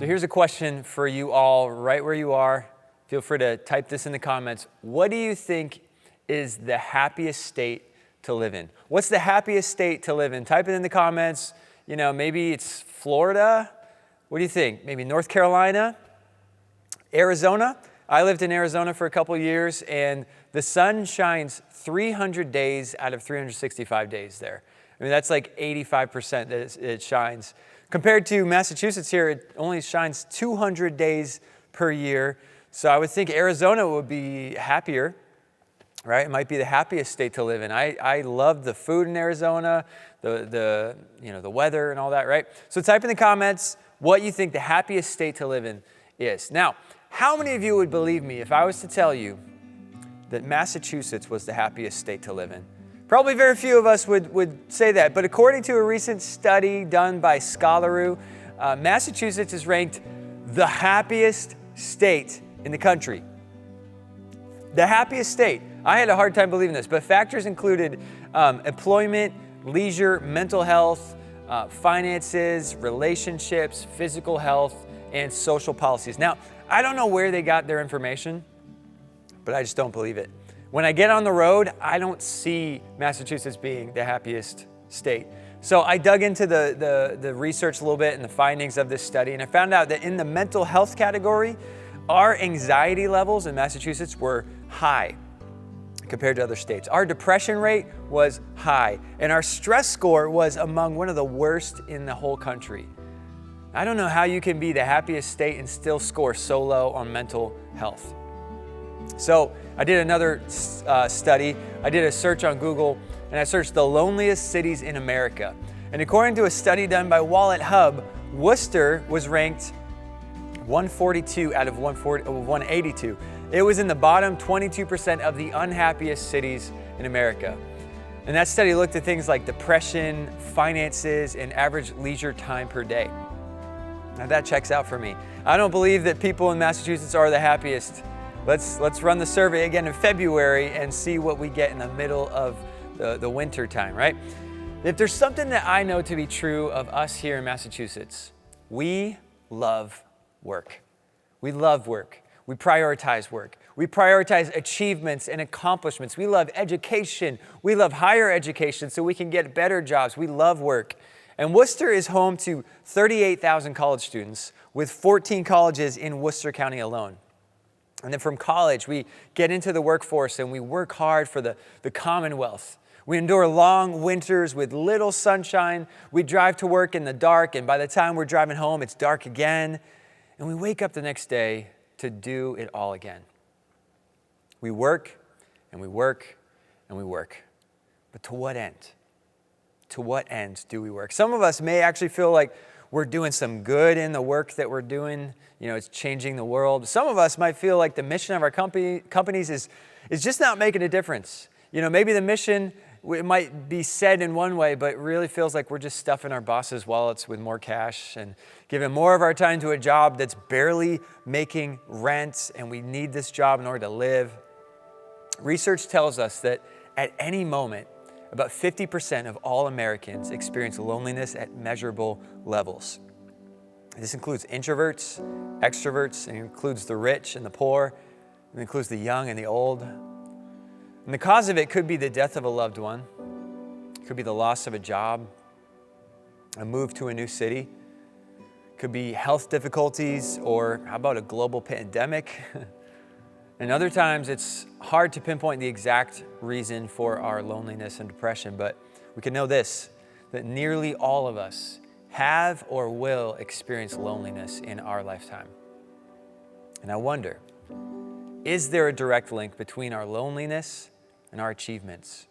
So here's a question for you all, right where you are. Feel free to type this in the comments. What do you think is the happiest state to live in? What's the happiest state to live in? Type it in the comments. You know, maybe it's Florida. What do you think? Maybe North Carolina? Arizona? I lived in Arizona for a couple years, and the sun shines 300 days out of 365 days there. I mean, that's like 85% that it shines. Compared to Massachusetts here, it only shines 200 days per year. So I would think Arizona would be happier, right? It might be the happiest state to live in. I love the food in Arizona, the weather and all that, right? So type in the comments what you think the happiest state to live in is. Now, how many of you would believe me if I was to tell you that Massachusetts was the happiest state to live in? Probably very few of us would say that, but according to a recent study done by Scholaroo, Massachusetts is ranked the happiest state in the country. The happiest state. I had a hard time believing this, but factors included employment, leisure, mental health, finances, relationships, physical health, and social policies. Now, I don't know where they got their information, but I just don't believe it. When I get on the road, I don't see Massachusetts being the happiest state. So I dug into the research a little bit and the findings of this study, and I found out that in the mental health category, our anxiety levels in Massachusetts were high compared to other states. Our depression rate was high, and our stress score was among one of the worst in the whole country. I don't know how you can be the happiest state and still score so low on mental health. So I did another study. I did a search on Google, and I searched the loneliest cities in America. And according to a study done by WalletHub, Worcester was ranked 142 out of 182. It was in the bottom 22% of the unhappiest cities in America. And that study looked at things like depression, finances, and average leisure time per day. Now that checks out for me. I don't believe that people in Massachusetts are the happiest. Let's run the survey again in February and see what we get in the middle of the winter time, right? If there's something that I know to be true of us here in Massachusetts, we love work. We love work. We prioritize work. We prioritize achievements and accomplishments. We love education. We love higher education so we can get better jobs. We love work. And Worcester is home to 38,000 college students with 14 colleges in Worcester County alone. And then from college, we get into the workforce and we work hard for the Commonwealth. We endure long winters with little sunshine. We drive to work in the dark, and by the time we're driving home, it's dark again. And we wake up the next day to do it all again. We work and we work and we work. But to what end? To what end do we work? Some of us may actually feel like we're doing some good in the work that we're doing. You know, it's changing the world. Some of us might feel like the mission of our companies is just not making a difference. You know, maybe the mission, it might be said in one way, but it really feels like we're just stuffing our bosses' wallets with more cash and giving more of our time to a job that's barely making rent, and we need this job in order to live. Research tells us that at any moment, about 50% of all Americans experience loneliness at measurable levels. This includes introverts, extroverts, and it includes the rich and the poor, and it includes the young and the old. And the cause of it could be the death of a loved one, it could be the loss of a job, a move to a new city, it could be health difficulties, or how about a global pandemic? And other times it's hard to pinpoint the exact reason for our loneliness and depression, but we can know this, that nearly all of us have or will experience loneliness in our lifetime. And I wonder, is there a direct link between our loneliness and our achievements?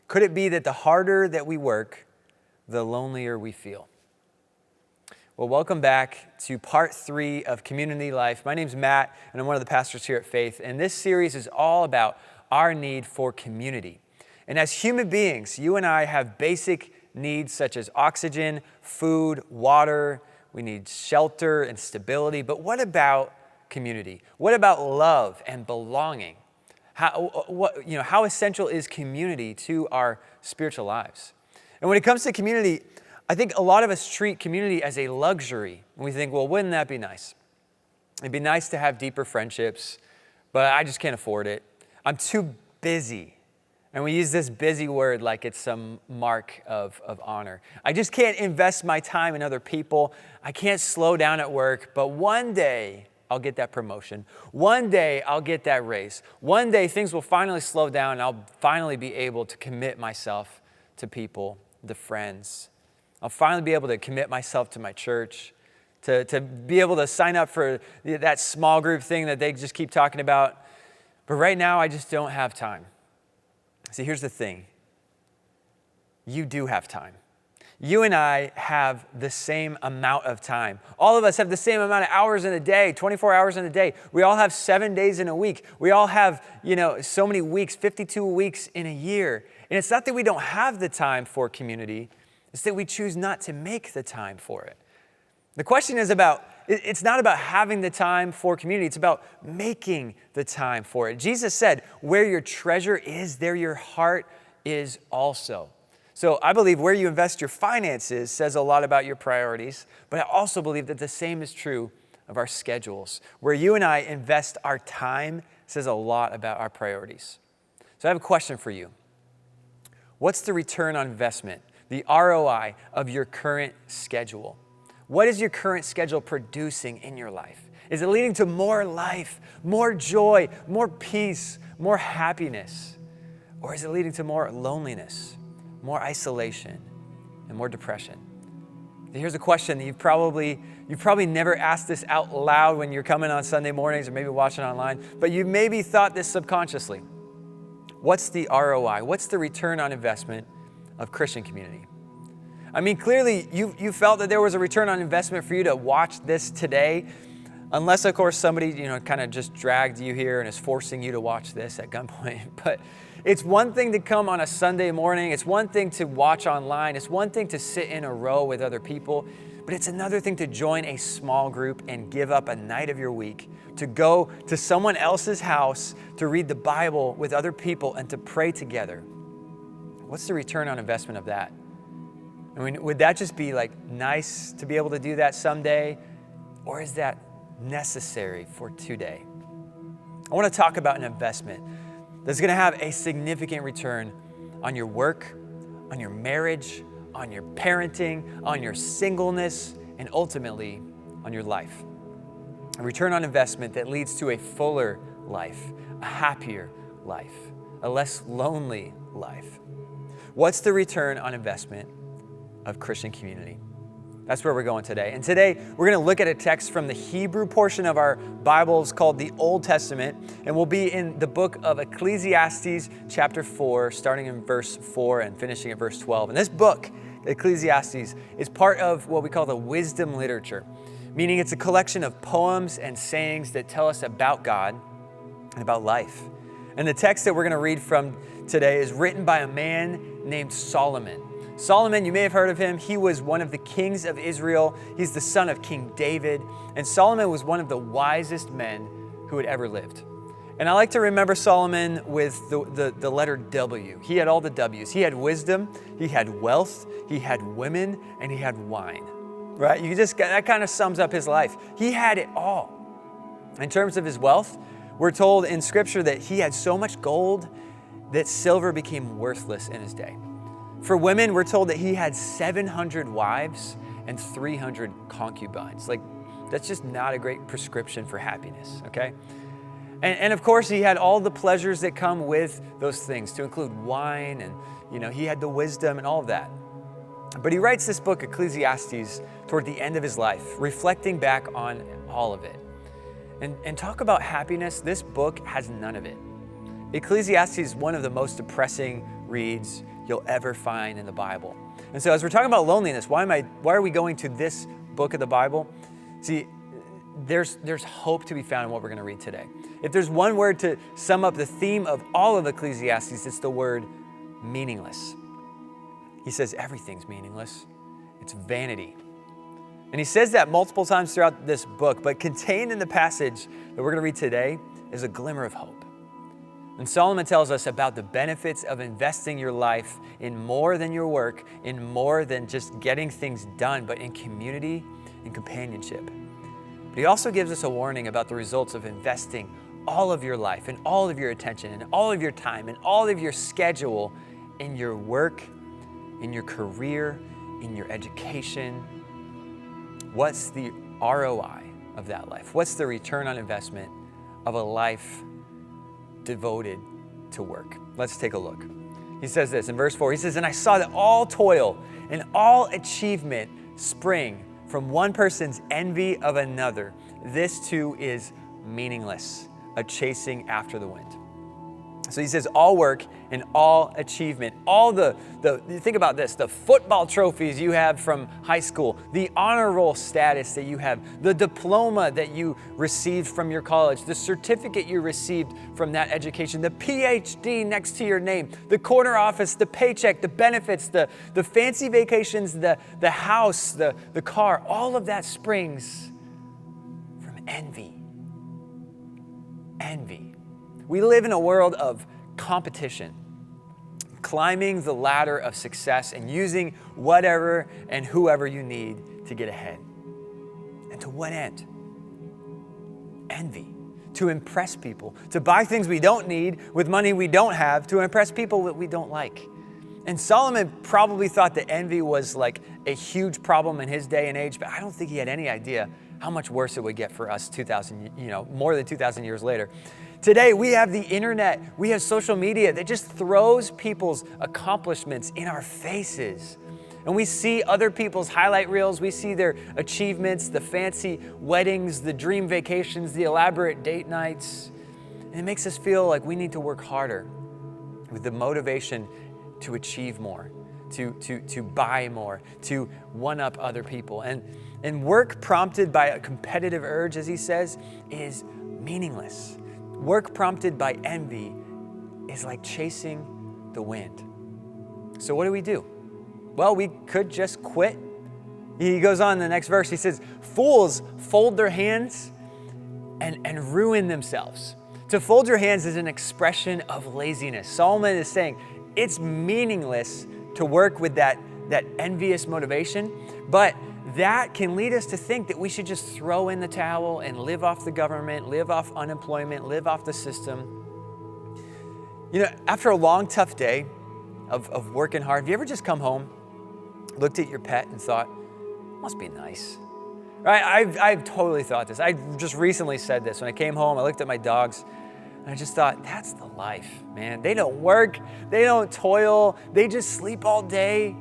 Could it be that the harder that we work, the lonelier we feel? Well, welcome back to part 3 of Community Life. My name's Matt, and I'm one of the pastors here at Faith. And this series is all about our need for community. And as human beings, you and I have basic needs such as oxygen, food, water. We need shelter and stability. But what about community? What about love and belonging? How essential is community to our spiritual lives? And when it comes to community, I think a lot of us treat community as a luxury. And we think, well, wouldn't that be nice? It'd be nice to have deeper friendships, but I just can't afford it. I'm too busy. And we use this busy word like it's some mark of honor. I just can't invest my time in other people. I can't slow down at work, but one day I'll get that promotion. One day I'll get that raise. One day things will finally slow down and I'll finally be able to commit myself to people, to friends. I'll finally be able to commit myself to my church, to be able to sign up for that small group thing that they just keep talking about. But right now I just don't have time. See, here's the thing. You do have time. You and I have the same amount of time. All of us have the same amount of hours in a day, 24 hours in a day. We all have 7 days in a week. We all have, so many weeks, 52 weeks in a year. And it's not that we don't have the time for community. It's that we choose not to make the time for it. The question is it's not about having the time for community. It's about making the time for it. Jesus said, where your treasure is, there your heart is also. So I believe where you invest your finances says a lot about your priorities, but I also believe that the same is true of our schedules. Where you and I invest our time says a lot about our priorities. So I have a question for you. What's the return on investment, the ROI of your current schedule? What is your current schedule producing in your life? Is it leading to more life, more joy, more peace, more happiness? Or is it leading to more loneliness, more isolation, and more depression? Here's a question that you've probably never asked this out loud when you're coming on Sunday mornings or maybe watching online, but you maybe thought this subconsciously. What's the ROI? What's the return on investment of Christian community? I mean, clearly you felt that there was a return on investment for you to watch this today, unless, of course, somebody, kind of just dragged you here and is forcing you to watch this at gunpoint. But it's one thing to come on a Sunday morning. It's one thing to watch online. It's one thing to sit in a row with other people. But it's another thing to join a small group and give up a night of your week to go to someone else's house to read the Bible with other people and to pray together. What's the return on investment of that? I mean, would that just be nice to be able to do that someday? Or is that necessary for today? I want to talk about an investment that's going to have a significant return on your work, on your marriage, on your parenting, on your singleness, and ultimately on your life. A return on investment that leads to a fuller life, a happier life, a less lonely life. What's the return on investment of Christian community? That's where we're going today. And today, we're going to look at a text from the Hebrew portion of our Bibles called the Old Testament. And we'll be in the book of Ecclesiastes, chapter 4, starting in verse 4 and finishing at verse 12. And this book, Ecclesiastes, is part of what we call the wisdom literature, meaning it's a collection of poems and sayings that tell us about God and about life. And the text that we're going to read from today is written by a man named Solomon. Solomon, you may have heard of him. He was one of the kings of Israel. He's the son of King David. And Solomon was one of the wisest men who had ever lived. And I like to remember Solomon with the letter W. He had all the W's. He had wisdom, he had wealth, he had women, and he had wine. Right? That kind of sums up his life. He had it all. In terms of his wealth, we're told in Scripture that he had so much gold that silver became worthless in his day. For women, we're told that he had 700 wives and 300 concubines. That's just not a great prescription for happiness, okay? And of course, he had all the pleasures that come with those things, to include wine and, he had the wisdom and all of that. But he writes this book, Ecclesiastes, toward the end of his life, reflecting back on all of it. And talk about happiness, this book has none of it. Ecclesiastes is one of the most depressing reads you'll ever find in the Bible. And so as we're talking about loneliness, why are we going to this book of the Bible? See, there's hope to be found in what we're going to read today. If there's one word to sum up the theme of all of Ecclesiastes, it's the word meaningless. He says everything's meaningless. It's vanity. And he says that multiple times throughout this book, but contained in the passage that we're going to read today is a glimmer of hope. And Solomon tells us about the benefits of investing your life in more than your work, in more than just getting things done, but in community and companionship. But he also gives us a warning about the results of investing all of your life and all of your attention and all of your time and all of your schedule in your work, in your career, in your education. What's the ROI of that life? What's the return on investment of a life devoted to work? Let's take a look. He says this in verse 4. He says, "And I saw that all toil and all achievement spring from one person's envy of another. This too is meaningless, a chasing after the wind." So he says all work and all achievement, all the think about this, the football trophies you have from high school, the honor roll status that you have, the diploma that you received from your college, the certificate you received from that education, the PhD next to your name, the corner office, the paycheck, the benefits, the fancy vacations, the house, the car, all of that springs from envy. Envy. We live in a world of competition, climbing the ladder of success and using whatever and whoever you need to get ahead. And to what end? Envy. To impress people, to buy things we don't need with money we don't have, to impress people that we don't like. And Solomon probably thought that envy was like a huge problem in his day and age, but I don't think he had any idea how much worse it would get for us more than 2,000 years later. Today, we have the internet, we have social media that just throws people's accomplishments in our faces. And we see other people's highlight reels, we see their achievements, the fancy weddings, the dream vacations, the elaborate date nights. And it makes us feel like we need to work harder with the motivation to achieve more, to buy more, to one-up other people. And work prompted by a competitive urge, as he says, is meaningless. Work prompted by envy is like chasing the wind. So what do? Well, we could just quit. He goes on in the next verse. He says, "Fools fold their hands and ruin themselves." To fold your hands is an expression of laziness. Solomon is saying it's meaningless to work with that envious motivation, but that can lead us to think that we should just throw in the towel and live off the government, live off unemployment, live off the system. After a long, tough day of working hard, have you ever just come home, looked at your pet and thought, must be nice? Right? I've totally thought this. I just recently said this. When I came home, I looked at my dogs and I just thought, that's the life, man. They don't work, they don't toil, they just sleep all day,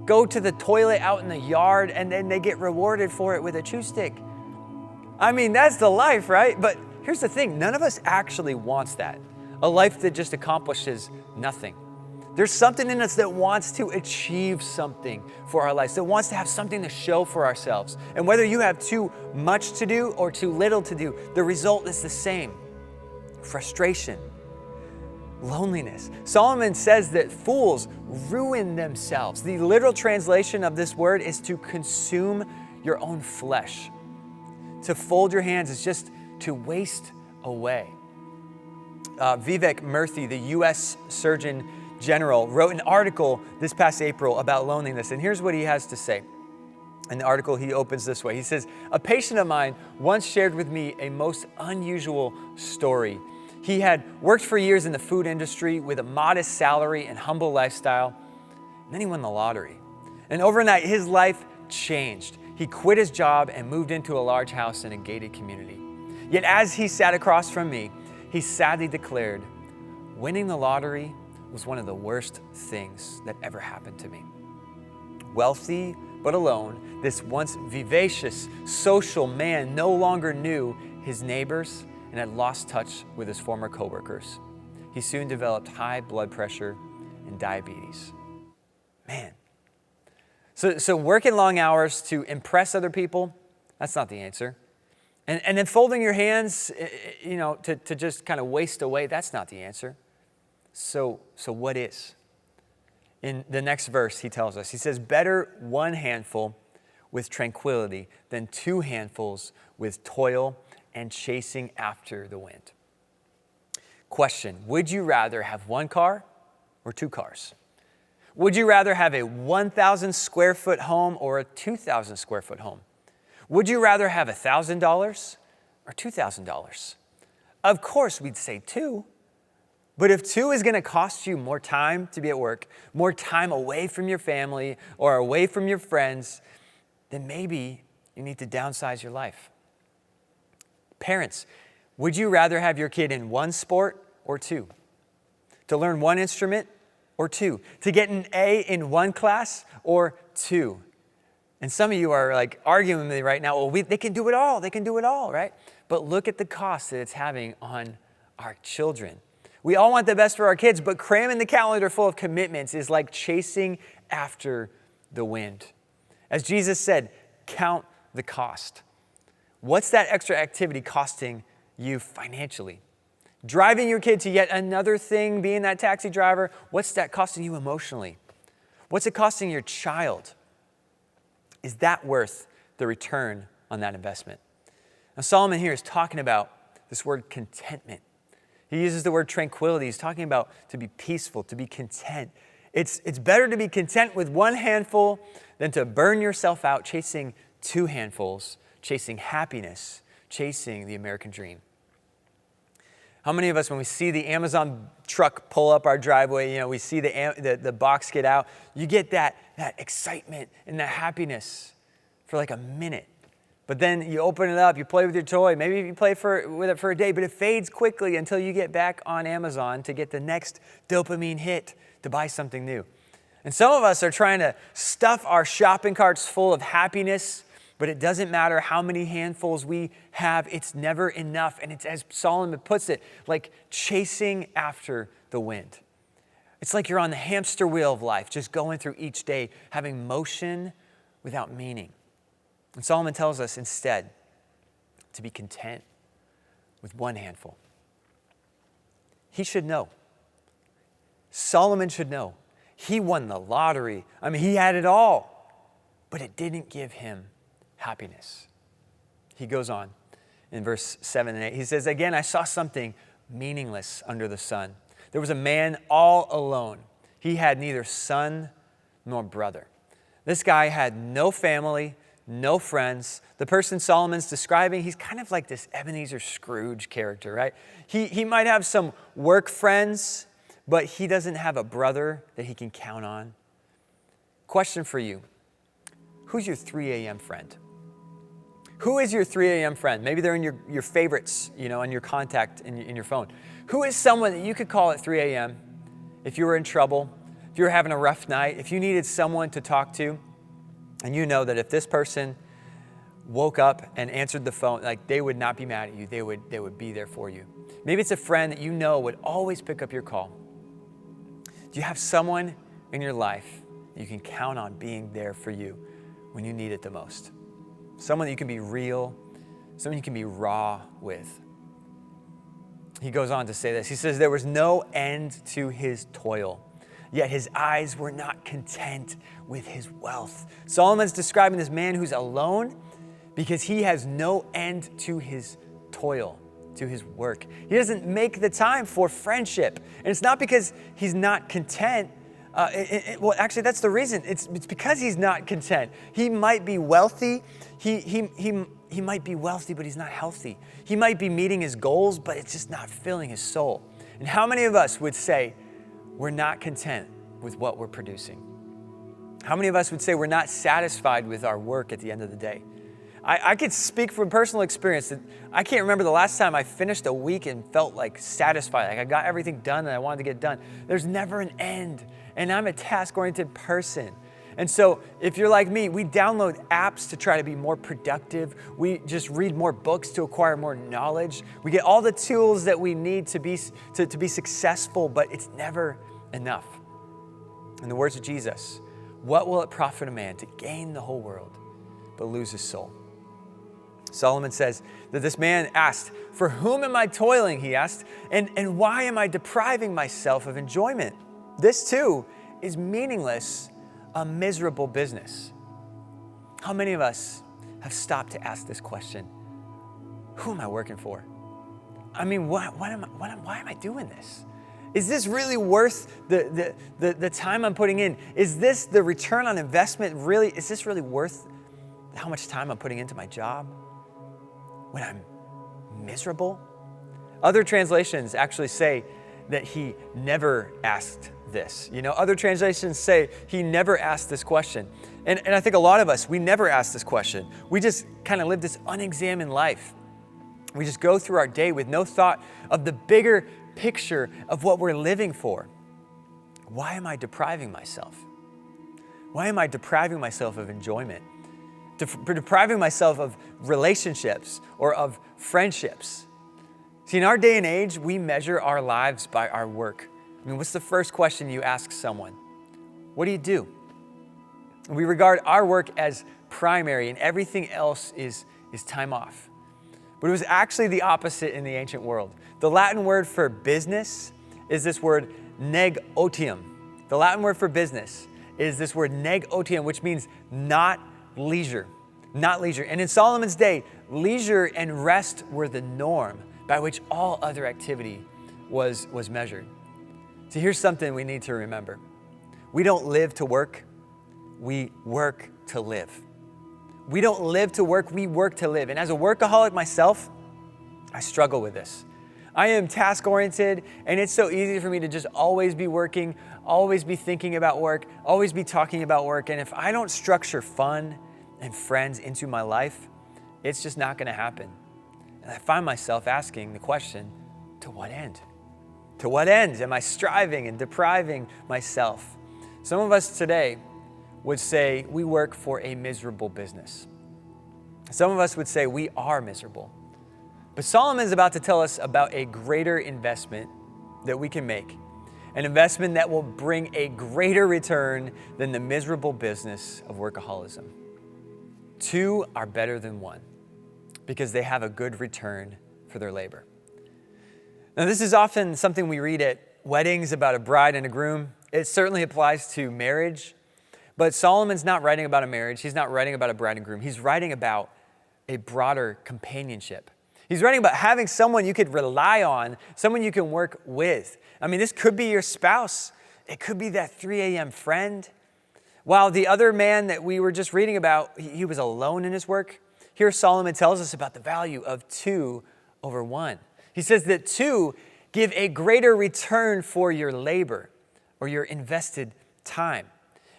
go to the toilet out in the yard, and then they get rewarded for it with a chew stick. I mean, that's the life, right? But here's the thing, none of us actually wants that. A life that just accomplishes nothing. There's something in us that wants to achieve something for our lives, that wants to have something to show for ourselves. And whether you have too much to do or too little to do, the result is the same. Frustration, loneliness. Solomon says that fools ruin themselves. The literal translation of this word is to consume your own flesh. To fold your hands is just to waste away. Vivek Murthy, the U.S. Surgeon General, wrote an article this past April about loneliness, and here's what he has to say. In the article, he opens this way. He says, "A patient of mine once shared with me a most unusual story. He had worked for years in the food industry with a modest salary and humble lifestyle. And then he won the lottery. And overnight, his life changed. He quit his job and moved into a large house in a gated community. Yet as he sat across from me, he sadly declared, winning the lottery was one of the worst things that ever happened to me. Wealthy but alone, this once vivacious, social man no longer knew his neighbors and had lost touch with his former coworkers. He soon developed high blood pressure and diabetes." Man. So working long hours to impress other people, that's not the answer. And then folding your hands, to just kind of waste away, that's not the answer. So what is? In the next verse, he tells us, he says, "Better one handful with tranquility than two handfuls with toil and chasing after the wind." Question, would you rather have one car or two cars? Would you rather have a 1,000 square foot home or a 2,000 square foot home? Would you rather have $1,000 or $2,000? Of course, we'd say two. But if two is going to cost you more time to be at work, more time away from your family or away from your friends, then maybe you need to downsize your life. Parents, would you rather have your kid in one sport or two? To learn one instrument or two? To get an A in one class or two? And some of you are like arguing with me right now, well, they can do it all. They can do it all, right? But look at the cost that it's having on our children. We all want the best for our kids, but cramming the calendar full of commitments is like chasing after the wind. As Jesus said, count the cost. What's that extra activity costing you financially? Driving your kid to yet another thing, being that taxi driver, what's that costing you emotionally? What's it costing your child? Is that worth the return on that investment? Now, Solomon here is talking about this word contentment. He uses the word tranquility. He's talking about to be peaceful, to be content. It's better to be content with one handful than to burn yourself out chasing two handfuls, chasing happiness, chasing the American dream. How many of us, when we see the Amazon truck pull up our driveway, we see the box get out, you get that excitement and that happiness for like a minute. But then you open it up, you play with your toy, maybe you play with it for a day, but it fades quickly until you get back on Amazon to get the next dopamine hit to buy something new. And some of us are trying to stuff our shopping carts full of happiness, but it doesn't matter how many handfuls we have, it's never enough. And it's, as Solomon puts it, like chasing after the wind. It's like you're on the hamster wheel of life, just going through each day, having motion without meaning. And Solomon tells us instead to be content with one handful. He should know. Solomon should know. He won the lottery. I mean, he had it all, but it didn't give him happiness. He goes on in verse 7 and 8. He says, again, I saw something meaningless under the sun. There was a man all alone. He had neither son nor brother. This guy had no family, no friends. The person Solomon's describing, he's kind of like this Ebenezer Scrooge character, right? He might have some work friends, but he doesn't have a brother that he can count on. Question for you. Who's your 3 a.m. friend? Who is your 3 a.m. friend? Maybe they're in your favorites, on your contact in your phone. Who is someone that you could call at 3 a.m. if you were in trouble, if you were having a rough night, if you needed someone to talk to? And you know that if this person woke up and answered the phone, like they would not be mad at you. They would be there for you. Maybe it's a friend that you know would always pick up your call. Do you have someone in your life that you can count on being there for you when you need it the most? Someone that you can be real, someone you can be raw with. He goes on to say this. He says, there was no end to his toil, yet his eyes were not content with his wealth. Solomon's describing this man who's alone because he has no end to his toil, to his work. He doesn't make the time for friendship. And it's not because he's not content. Well, actually, that's the reason. It's because he's not content. He might be wealthy. He might be wealthy, but he's not healthy. He might be meeting his goals, but it's just not filling his soul. And how many of us would say we're not content with what we're producing? How many of us would say we're not satisfied with our work at the end of the day? I could speak from personal experience that I can't remember the last time I finished a week and felt like satisfied, like I got everything done that I wanted to get done. There's never an end, and I'm a task-oriented person. And so if you're like me, we download apps to try to be more productive. We just read more books to acquire more knowledge. We get all the tools that we need to be successful, but it's never enough. In the words of Jesus, what will it profit a man to gain the whole world but lose his soul? Solomon says that this man asked, for whom am I toiling, he asked, and why am I depriving myself of enjoyment? This too is meaningless, a miserable business. How many of us have stopped to ask this question? Who am I working for? why am I doing this? Is this really worth the time I'm putting in? Is this the return on investment really? Is this really worth how much time I'm putting into my job when I'm miserable? Other translations actually say that he never asked this. Other translations say he never asked this question. And I think a lot of us, we never ask this question. We just kind of live this unexamined life. We just go through our day with no thought of the bigger picture of what we're living for. Why am I depriving myself? Why am I depriving myself of enjoyment? Depriving myself of relationships or of friendships? See, in our day and age, we measure our lives by our work. What's the first question you ask someone? What do you do? We regard our work as primary and everything else is time off. But it was actually the opposite in the ancient world. The Latin word for business is this word negotium. The Latin word for business is this word negotium, which means not leisure. Not leisure. And in Solomon's day, leisure and rest were the norm by which all other activity was measured. So here's something we need to remember. We don't live to work, we work to live. We don't live to work, we work to live. And as a workaholic myself, I struggle with this. I am task-oriented, and it's so easy for me to just always be working, always be thinking about work, always be talking about work. And if I don't structure fun and friends into my life, it's just not going to happen. And I find myself asking the question, to what end? To what end am I striving and depriving myself? Some of us today would say we work for a miserable business. Some of us would say we are miserable. But Solomon is about to tell us about a greater investment that we can make, an investment that will bring a greater return than the miserable business of workaholism. Two are better than one because they have a good return for their labor. Now, this is often something we read at weddings about a bride and a groom. It certainly applies to marriage, but Solomon's not writing about a marriage. He's not writing about a bride and groom. He's writing about a broader companionship. He's writing about having someone you could rely on, someone you can work with. This could be your spouse. It could be that 3 a.m. friend. While the other man that we were just reading about, he was alone in his work, here Solomon tells us about the value of 2 over 1. He says that 2 give a greater return for your labor or your invested time.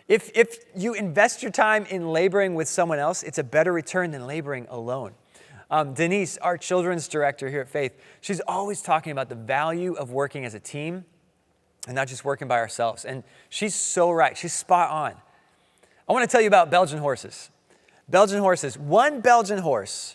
If you invest your time in laboring with someone else, it's a better return than laboring alone. Denise, our children's director here at Faith, she's always talking about the value of working as a team and not just working by ourselves. And she's so right. She's spot on. I want to tell you about Belgian horses. Belgian horses. One Belgian horse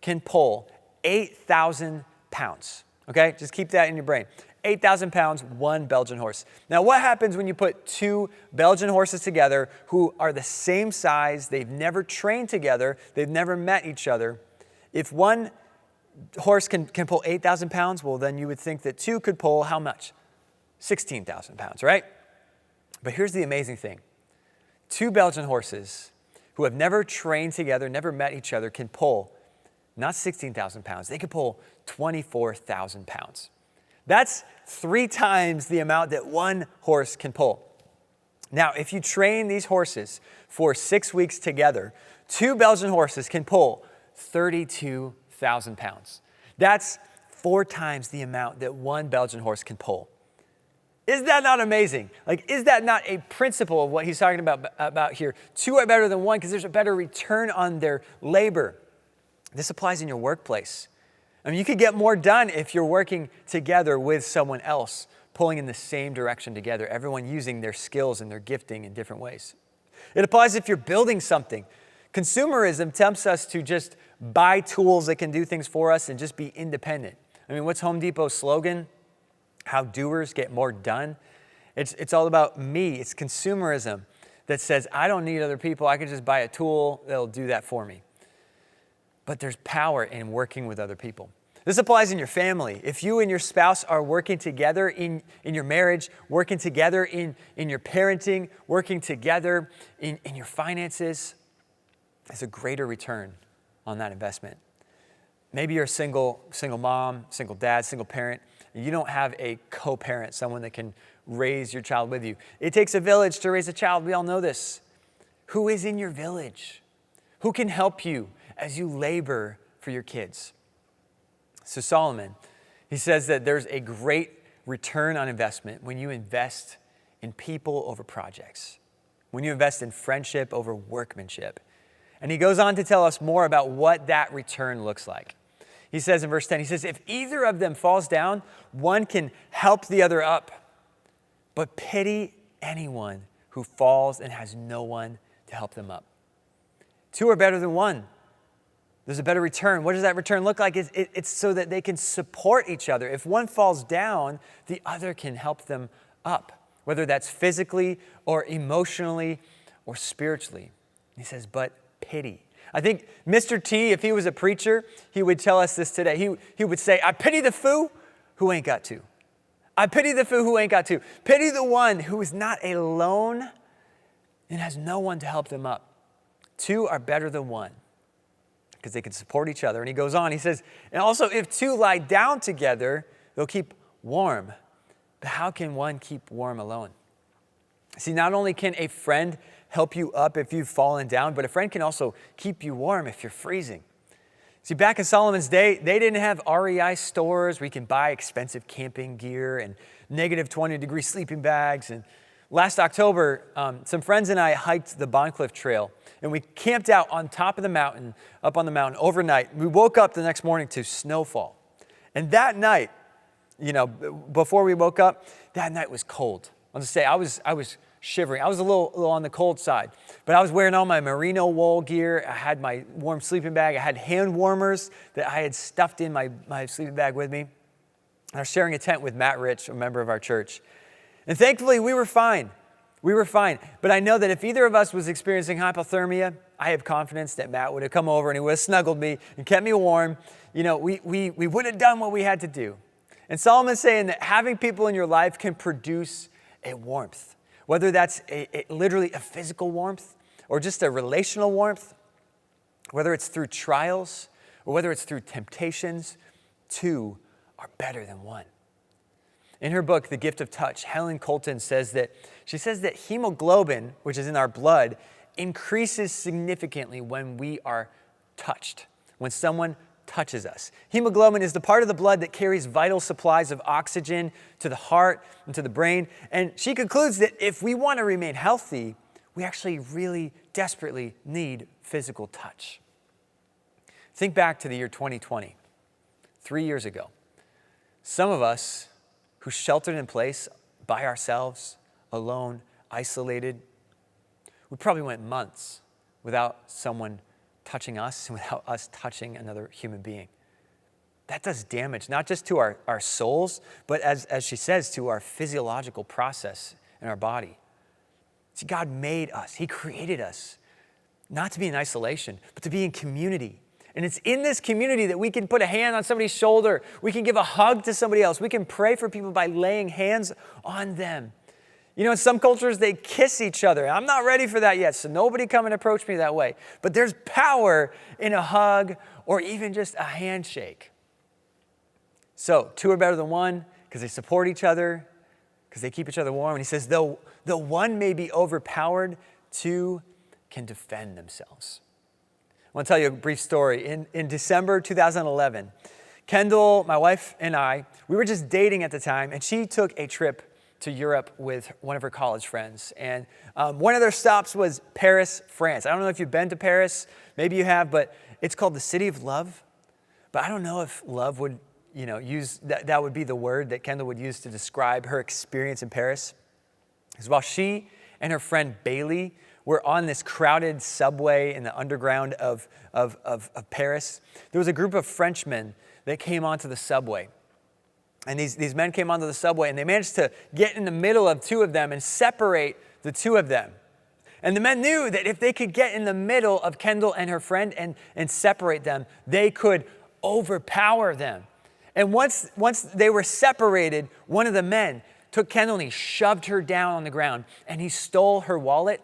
can pull 8,000 pounds. Okay? Just keep that in your brain. 8,000 pounds, one Belgian horse. Now, what happens when you put 2 Belgian horses together who are the same size, they've never trained together, they've never met each other? If one horse can pull 8,000 pounds, well, then you would think that 2 could pull how much? 16,000 pounds, right? But here's the amazing thing. 2 Belgian horses who have never trained together, never met each other, can pull not 16,000 pounds. They could pull 24,000 pounds. That's 3 times the amount that one horse can pull. Now, if you train these horses for 6 weeks together, 2 Belgian horses can pull 32,000 pounds. That's 4 times the amount that one Belgian horse can pull. Is that not amazing? Is that not a principle of what he's talking about here? 2 are better than 1 because there's a better return on their labor. This applies in your workplace. You could get more done if you're working together with someone else, pulling in the same direction together, everyone using their skills and their gifting in different ways. It applies if you're building something. Consumerism tempts us to just buy tools that can do things for us and just be independent. What's Home Depot's slogan? How doers get more done. It's all about me. It's consumerism that says, I don't need other people. I can just buy a tool that'll do that for me. But there's power in working with other people. This applies in your family. If you and your spouse are working together in your marriage, working together in your parenting, working together in your finances, there's a greater return on that investment. Maybe you're a single mom, single dad, single parent, and you don't have a co-parent, someone that can raise your child with you. It takes a village to raise a child. We all know this. Who is in your village? Who can help you as you labor for your kids? So Solomon, he says that there's a great return on investment when you invest in people over projects, when you invest in friendship over workmanship. And he goes on to tell us more about what that return looks like. He says in verse 10, he says, if either of them falls down, one can help the other up. But pity anyone who falls and has no one to help them up. Two are better than one. There's a better return. What does that return look like? It's so that they can support each other. If one falls down, the other can help them up, whether that's physically or emotionally or spiritually. He says, but pity. I think Mr. T, if he was a preacher, he would tell us this today. He would say, I pity the fool who ain't got to. I pity the fool who ain't got to. Pity the one who is not alone and has no one to help them up. Two are better than one because they can support each other. And he goes on, he says, and also if two lie down together, they'll keep warm. But how can one keep warm alone? See, not only can a friend help you up if you've fallen down, but a friend can also keep you warm if you're freezing. See, back in Solomon's day, they didn't have REI stores where you can buy expensive camping gear and negative 20-degree sleeping bags. And last October, some friends and I hiked the Boncliffe Trail, and we camped out on top of the mountain, up on the mountain overnight. We woke up the next morning to snowfall. And that night, before we woke up, that night was cold. I'll just say, I was shivering. I was a little on the cold side, but I was wearing all my merino wool gear. I had my warm sleeping bag. I had hand warmers that I had stuffed in my sleeping bag with me. I was sharing a tent with Matt Rich, a member of our church. And thankfully, we were fine. We were fine. But I know that if either of us was experiencing hypothermia, I have confidence that Matt would have come over and he would have snuggled me and kept me warm. We would have done what we had to do. And Solomon's saying that having people in your life can produce a warmth. Whether that's literally a physical warmth or just a relational warmth, whether it's through trials or whether it's through temptations, two are better than one. In her book, The Gift of Touch, Helen Colton says that hemoglobin, which is in our blood, increases significantly when we are touched, when someone touches us. Hemoglobin is the part of the blood that carries vital supplies of oxygen to the heart and to the brain. And she concludes that if we want to remain healthy, we actually really desperately need physical touch. Think back to the year 2020, 3 years ago. Some of us who sheltered in place by ourselves, alone, isolated, we probably went months without someone touching us and without us touching another human being. That does damage, not just to our souls, but as she says, to our physiological process in our body. See, God made us. He created us not to be in isolation, but to be in community. And it's in this community that we can put a hand on somebody's shoulder. We can give a hug to somebody else. We can pray for people by laying hands on them. In some cultures, they kiss each other. I'm not ready for that yet, so nobody come and approach me that way. But there's power in a hug or even just a handshake. So, two are better than one because they support each other, because they keep each other warm. And he says, though one may be overpowered, two can defend themselves. I want to tell you a brief story. In December 2011, Kendall, my wife, and I, we were just dating at the time, and she took a trip to Europe with one of her college friends. And one of their stops was Paris, France. I don't know if you've been to Paris. Maybe you have, but it's called the City of Love. But I don't know if love would, use that would be the word that Kendall would use to describe her experience in Paris. Because while she and her friend Bailey were on this crowded subway in the underground of Paris, there was a group of Frenchmen that came onto the subway. And these men came onto the subway, and they managed to get in the middle of two of them and separate the two of them. And the men knew that if they could get in the middle of Kendall and her friend and separate them, they could overpower them. And once they were separated, one of the men took Kendall and he shoved her down on the ground, and he stole her wallet,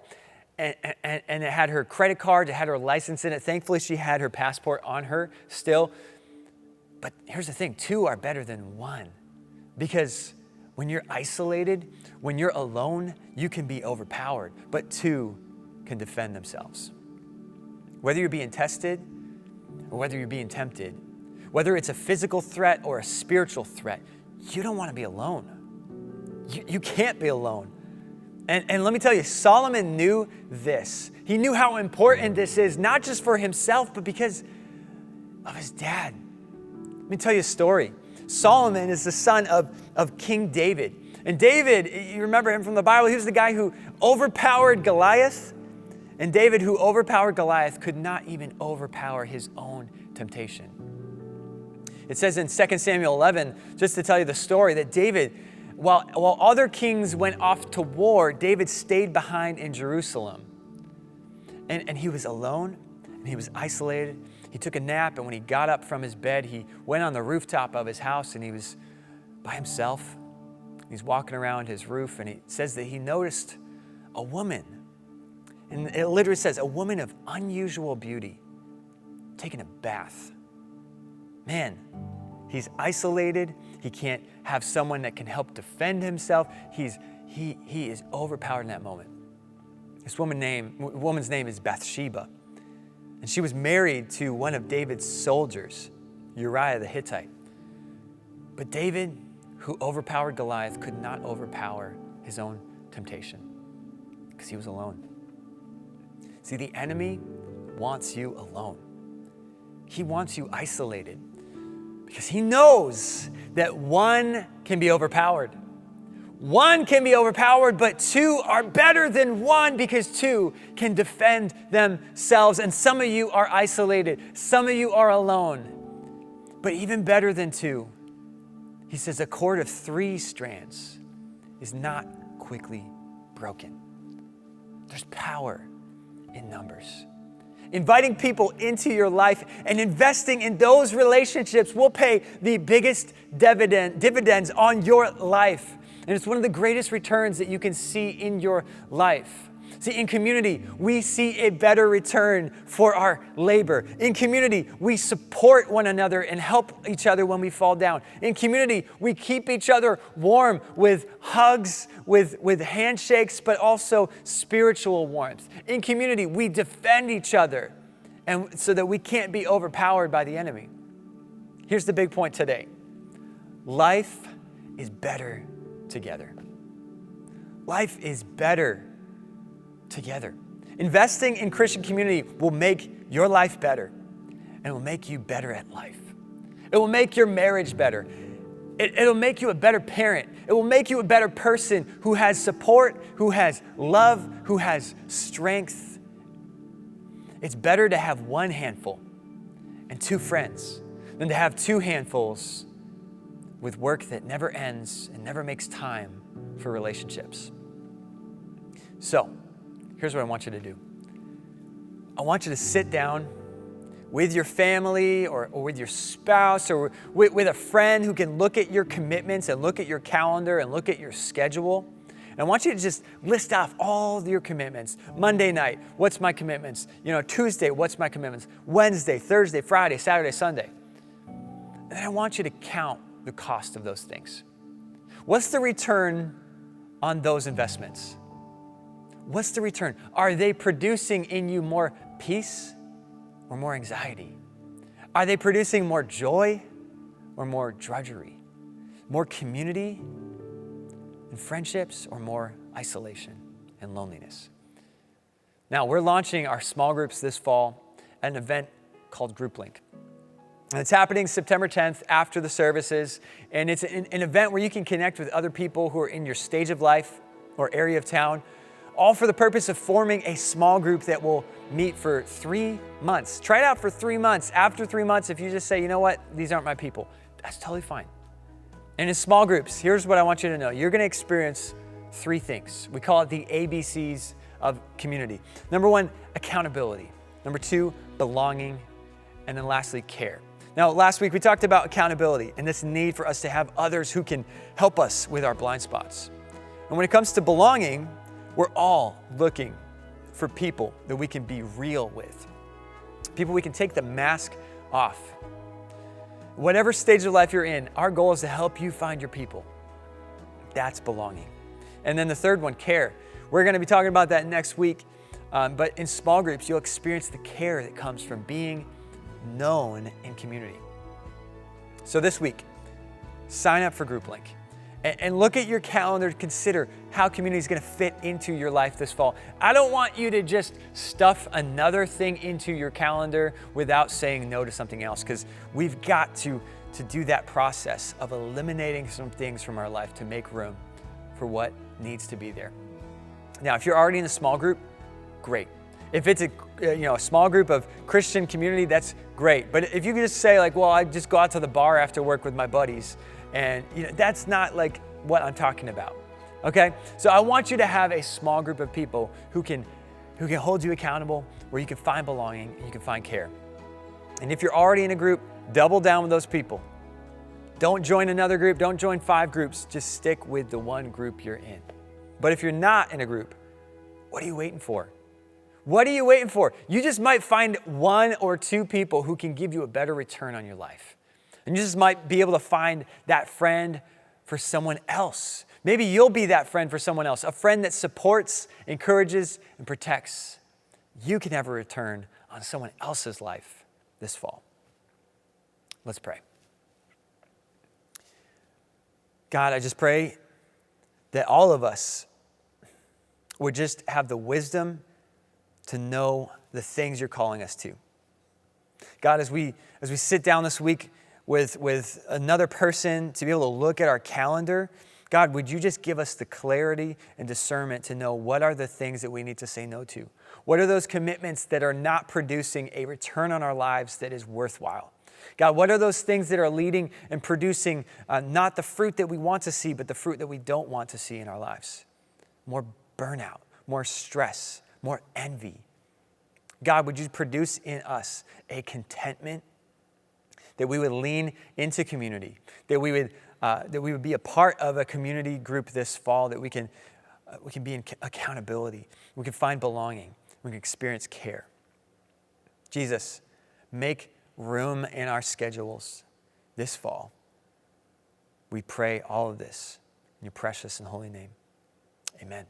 and it had her credit card, it had her license in it. Thankfully, she had her passport on her still. But here's the thing, two are better than one. Because when you're isolated, when you're alone, you can be overpowered, but two can defend themselves. Whether you're being tested or whether you're being tempted, whether it's a physical threat or a spiritual threat, you don't want to be alone. You can't be alone. And let me tell you, Solomon knew this. He knew how important this is, not just for himself, but because of his dad. Let me tell you a story. Solomon is the son of King David. And David, you remember him from the Bible, he was the guy who overpowered Goliath. And David, who overpowered Goliath, could not even overpower his own temptation. It says in 2 Samuel 11, just to tell you the story, that David, while other kings went off to war, David stayed behind in Jerusalem. And he was alone, and he was isolated. He took a nap, and when he got up from his bed, he went on the rooftop of his house, and he was by himself. He's walking around his roof, and he says that he noticed a woman. And it literally says, a woman of unusual beauty, taking a bath. Man, he's isolated. He can't have someone that can help defend himself. He is overpowered in that moment. This woman's name is Bathsheba. And she was married to one of David's soldiers, Uriah the Hittite. But David, who overpowered Goliath, could not overpower his own temptation because he was alone. See, the enemy wants you alone. He wants you isolated because he knows that one can be overpowered. One can be overpowered, but two are better than one because two can defend themselves. And some of you are isolated. Some of you are alone. But even better than two, he says a cord of 3 strands is not quickly broken. There's power in numbers. Inviting people into your life and investing in those relationships will pay the biggest dividends on your life. And it's one of the greatest returns that you can see in your life. See, in community, we see a better return for our labor. In community, we support one another and help each other when we fall down. In community, we keep each other warm with hugs, with handshakes, but also spiritual warmth. In community, we defend each other and so that we can't be overpowered by the enemy. Here's the big point today. Life is better together. Life is better together. Investing in Christian community will make your life better, and it will make you better at life. It will make your marriage better. It'll make you a better parent. It will make you a better person who has support, who has love, who has strength. It's better to have 1 handful and 2 friends than to have 2 handfuls with work that never ends and never makes time for relationships. So, here's what I want you to do. I want you to sit down with your family or with your spouse or with a friend who can look at your commitments and look at your calendar and look at your schedule. And I want you to just list off all of your commitments. Monday night, what's my commitments? Tuesday, what's my commitments? Wednesday, Thursday, Friday, Saturday, Sunday. And then I want you to count the cost of those things. What's the return on those investments? What's the return? Are they producing in you more peace or more anxiety? Are they producing more joy or more drudgery? More community and friendships or more isolation and loneliness? Now, we're launching our small groups this fall at an event called Group Link. And it's happening September 10th after the services. And it's an event where you can connect with other people who are in your stage of life or area of town, all for the purpose of forming a small group that will meet for 3 months. Try it out for 3 months. After 3 months, if you just say, you know what, these aren't my people, that's totally fine. And in small groups, here's what I want you to know. You're going to experience 3 things. We call it the ABCs of community. Number 1, accountability. Number 2, belonging. And then lastly, care. Now, last week we talked about accountability and this need for us to have others who can help us with our blind spots. And when it comes to belonging, we're all looking for people that we can be real with. People we can take the mask off. Whatever stage of life you're in, our goal is to help you find your people. That's belonging. And then the third one, care. We're going to be talking about that next week. But in small groups, you'll experience the care that comes from being known in community. So this week, sign up for GroupLink and look at your calendar to consider how community is going to fit into your life this fall. I don't want you to just stuff another thing into your calendar without saying no to something else, because we've got to do that process of eliminating some things from our life to make room for what needs to be there. Now, if you're already in a small group, great. If it's a small group of Christian community, that's great. But if you can just say like, well, I just go out to the bar after work with my buddies, and that's not like what I'm talking about. Okay? So I want you to have a small group of people who can hold you accountable, where you can find belonging and you can find care. And if you're already in a group, double down with those people. Don't join another group. Don't join 5 groups. Just stick with the one group you're in. But if you're not in a group, what are you waiting for? What are you waiting for? You just might find 1 or 2 people who can give you a better return on your life. And you just might be able to find that friend for someone else. Maybe you'll be that friend for someone else, a friend that supports, encourages, and protects. You can have a return on someone else's life this fall. Let's pray. God, I just pray that all of us would just have the wisdom to know the things you're calling us to. God, as we sit down this week with another person to be able to look at our calendar, God, would you just give us the clarity and discernment to know what are the things that we need to say no to? What are those commitments that are not producing a return on our lives that is worthwhile? God, what are those things that are leading and producing not the fruit that we want to see, but the fruit that we don't want to see in our lives? More burnout, more stress, more envy. God, would you produce in us a contentment that we would lean into community, that we would be a part of a community group this fall, that we can be in accountability, we can find belonging, we can experience care. Jesus, make room in our schedules this fall. We pray all of this in your precious and holy name. Amen.